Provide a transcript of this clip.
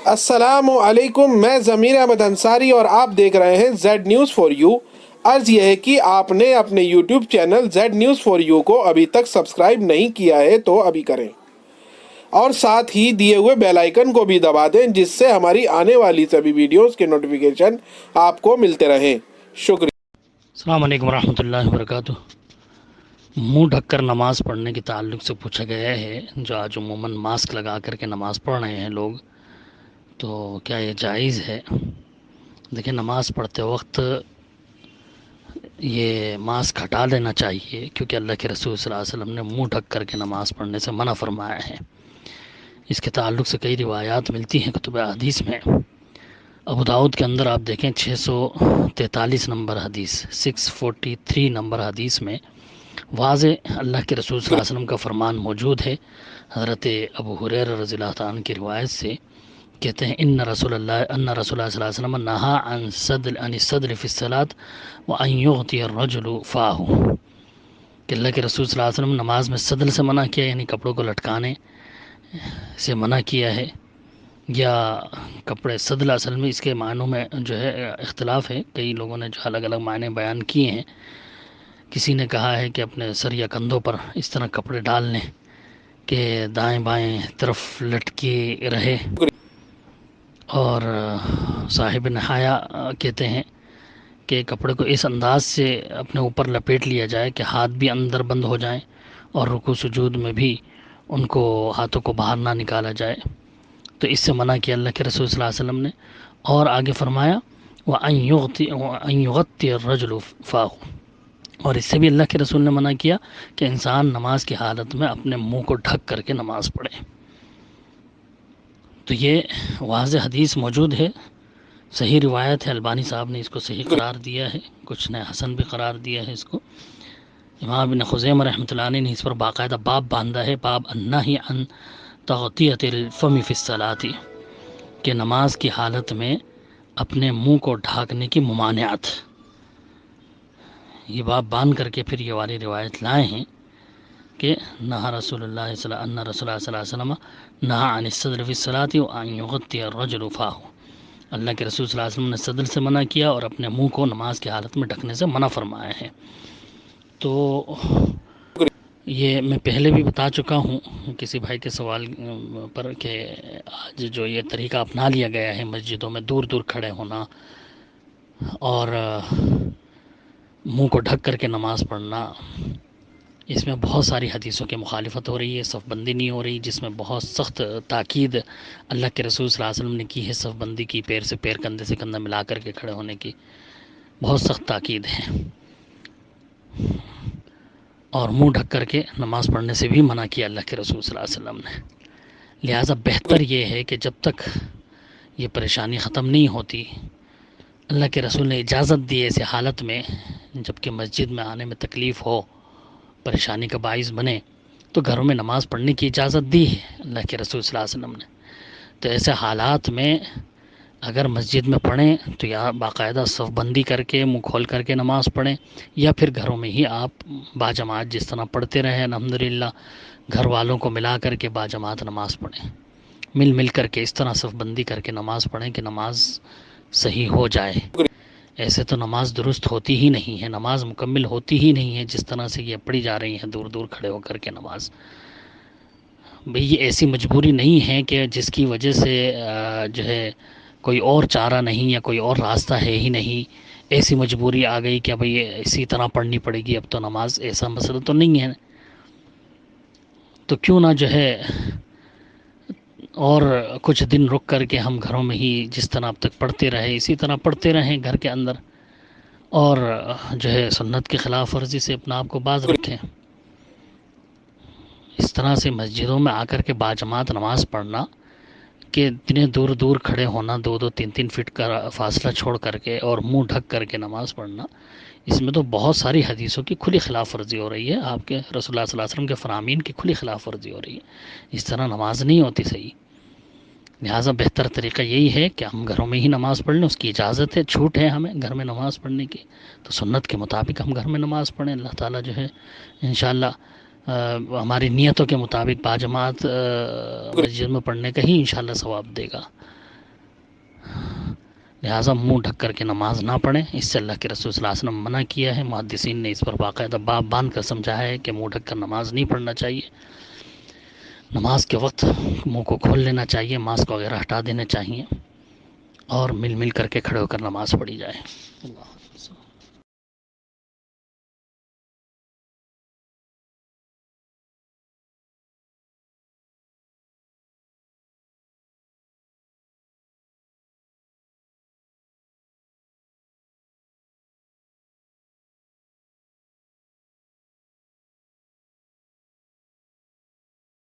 السلام علیکم، میں ضمیر احمد انصاری اور آپ دیکھ رہے ہیں زیڈ نیوز فار یو۔ عرض یہ ہے کہ آپ نے اپنے YouTube channel Z news for you کو ابھی تک سبسکرائب نہیں کیا ہے تو ابھی کریں، اور ساتھ ہی دیے ہوئے بیل آئیکن کو بھی دبا دیں جس سے ہماری آنے والی سبھی ویڈیوز کے نوٹیفیکیشن آپ کو ملتے رہیں۔ شکریہ۔ السلام علیکم ورحمۃ اللہ وبرکاتہ۔ منہ ڈھک کر نماز پڑھنے کے تعلق سے پوچھا گیا ہے، جو آج عموماً ماسک لگا کر کے نماز پڑھ رہے ہیں لوگ، تو کیا یہ جائز ہے؟ دیکھیں، نماز پڑھتے وقت یہ ماسک ہٹا لینا چاہیے، کیونکہ اللہ کے رسول صلی اللہ علیہ وسلم نے منہ ڈھک کر کے نماز پڑھنے سے منع فرمایا ہے۔ اس کے تعلق سے کئی روایات ملتی ہیں کتب حدیث میں۔ ابو داؤد کے اندر آپ دیکھیں 643 نمبر حدیث، 643 نمبر حدیث میں واضح اللہ کے رسول صلی اللہ علیہ وسلم کا فرمان موجود ہے۔ حضرت ابو ہریرہ رضی اللہ تعالیٰ عنہ کی روایت سے کہتے ہیں ان رسول اللہ صلی اللہ علیہ وسلم نہا عن الصدر فی الصلاۃ وان یغطی الرجل فاہ، کہ اللہ کے رسول صلی اللہ علیہ وسلم نماز میں صدر سے منع کیا، یعنی کپڑوں کو لٹکانے سے منع کیا ہے، یا کپڑے صدر اصل میں اس کے معنوں میں جو ہے اختلاف ہے، کئی لوگوں نے جو الگ الگ معنی بیان کیے ہیں۔ کسی نے کہا ہے کہ اپنے سر یا کندھوں پر اس طرح کپڑے ڈال لیں کہ دائیں بائیں طرف لٹکے رہے، اور صاحب نہایا کہتے ہیں کہ کپڑے کو اس انداز سے اپنے اوپر لپیٹ لیا جائے کہ ہاتھ بھی اندر بند ہو جائیں، اور رکوع سجود میں بھی ان کو ہاتھوں کو باہر نہ نکالا جائے، تو اس سے منع کیا اللہ کے رسول صلی اللہ علیہ وسلم نے۔ اور آگے فرمایا وَأَن يُغَطِّيَ الرَّجُلُ فَاهُ، اور اس سے بھی اللہ کے رسول نے منع کیا کہ انسان نماز کی حالت میں اپنے منہ کو ڈھک کر کے نماز پڑھے۔ تو یہ واضح حدیث موجود ہے، صحیح روایت ہے، البانی صاحب نے اس کو صحیح قرار دیا ہے، کچھ نے حسن بھی قرار دیا ہے اس کو۔ امام ابن خزیمہ رحمۃ اللہ علیہ نے اس پر باقاعدہ باب باندھا ہے، باب النہی عن تغطیۃ الفم فی الصلاۃ، کہ نماز کی حالت میں اپنے منہ کو ڈھانکنے کی ممانعت۔ یہ باب باندھ کر کے پھر یہ والی روایت لائے ہیں کہ نہا رسول اللہ صلی اللہ علیہ وسلم نہا عن الصدر فی الصلاۃ وان یغطی الرجل فاہ، اللہ کے رسول صلی اللہ علیہ وسلم نے صدر سے منع کیا اور اپنے منہ کو نماز کی حالت میں ڈھکنے سے منع فرمایا ہے۔ تو یہ میں پہلے بھی بتا چکا ہوں کسی بھائی کے سوال پر کہ آج جو یہ طریقہ اپنا لیا گیا ہے مسجدوں میں دور دور کھڑے ہونا اور منہ کو ڈھک کر کے نماز پڑھنا، اس میں بہت ساری حدیثوں کی مخالفت ہو رہی ہے، صف بندی نہیں ہو رہی، جس میں بہت سخت تاکید اللہ کے رسول صلی اللہ علیہ وسلم نے کی ہے صف بندی کی، پیر سے پیر کندھے سے کندھا ملا کر کے کھڑے ہونے کی بہت سخت تاکید ہے، اور منہ ڈھک کر کے نماز پڑھنے سے بھی منع کیا اللہ کے رسول صلی اللہ علیہ وسلم نے۔ لہٰذا بہتر یہ ہے کہ جب تک یہ پریشانی ختم نہیں ہوتی، اللہ کے رسول نے اجازت دی ایسے حالت میں جب کہ مسجد میں آنے میں تکلیف ہو، پریشانی کا باعث بنے، تو گھروں میں نماز پڑھنے کی اجازت دی ہے اللہ کے رسول صلی اللہ علیہ وسلم نے۔ تو ایسے حالات میں اگر مسجد میں پڑھیں تو یا باقاعدہ صف بندی کر کے منہ کھول کر کے نماز پڑھیں، یا پھر گھروں میں ہی آپ باجماعت جس طرح پڑھتے رہیں الحمدللہ، گھر والوں کو ملا کر کے باجماعت نماز پڑھیں، مل مل کر کے اس طرح صف بندی کر کے نماز پڑھیں کہ نماز صحیح ہو جائے۔ ایسے تو نماز درست ہوتی ہی نہیں ہے، نماز مکمل ہوتی ہی نہیں ہے جس طرح سے یہ پڑھی جا رہی ہیں دور دور کھڑے ہو کر کے نماز۔ بھئی یہ ایسی مجبوری نہیں ہے کہ جس کی وجہ سے جو ہے کوئی اور چارہ نہیں یا کوئی اور راستہ ہے ہی نہیں، ایسی مجبوری آ گئی کہ بھئی اسی طرح پڑھنی پڑے گی اب تو نماز، ایسا مسئلہ تو نہیں ہے۔ تو کیوں نہ جو ہے اور کچھ دن رک کر کے ہم گھروں میں ہی جس طرح اب تک پڑھتے رہے اسی طرح پڑھتے رہیں گھر کے اندر، اور جو ہے سنت کی خلاف ورزی سے اپنا آپ کو باز رکھیں۔ اس طرح سے مسجدوں میں آ کر کے باجماعت نماز پڑھنا، کہ اتنے دور دور کھڑے ہونا، 2-3 فٹ کا فاصلہ چھوڑ کر کے اور منہ ڈھک کر کے نماز پڑھنا، اس میں تو بہت ساری حدیثوں کی کھلی خلاف ورزی ہو رہی ہے، آپ کے رسول اللہ صلی اللہ علیہ وسلم کے فرامین کی کھلی خلاف ورزی ہو رہی ہے، اس طرح نماز نہیں ہوتی صحیح۔ لہٰذا بہتر طریقہ یہی ہے کہ ہم گھروں میں ہی نماز پڑھ لیں، اس کی اجازت ہے، چھوٹ ہے ہمیں گھر میں نماز پڑھنے کی، تو سنت کے مطابق ہم گھر میں نماز پڑھیں، اللہ تعالیٰ جو ہے انشاءاللہ ہماری نیتوں کے مطابق باجماعت مسجد میں پڑھنے کا ہی انشاءاللہ ثواب دے گا۔ لہٰذا منہ ڈھک کر کے نماز نہ پڑھیں، اس سے اللہ کے رسول صلی اللہ علیہ وسلم منع کیا ہے۔ محدثین نے اس پر باقاعدہ باب باندھ کر سمجھایا ہے کہ منہ ڈھک کر نماز نہیں پڑھنا چاہیے۔ نماز کے وقت منہ کو کھول لینا چاہیے، ماسک وغیرہ ہٹا دینے چاہیے، اور مل کر کے کھڑے ہو کر نماز پڑھی جائے۔ اللہ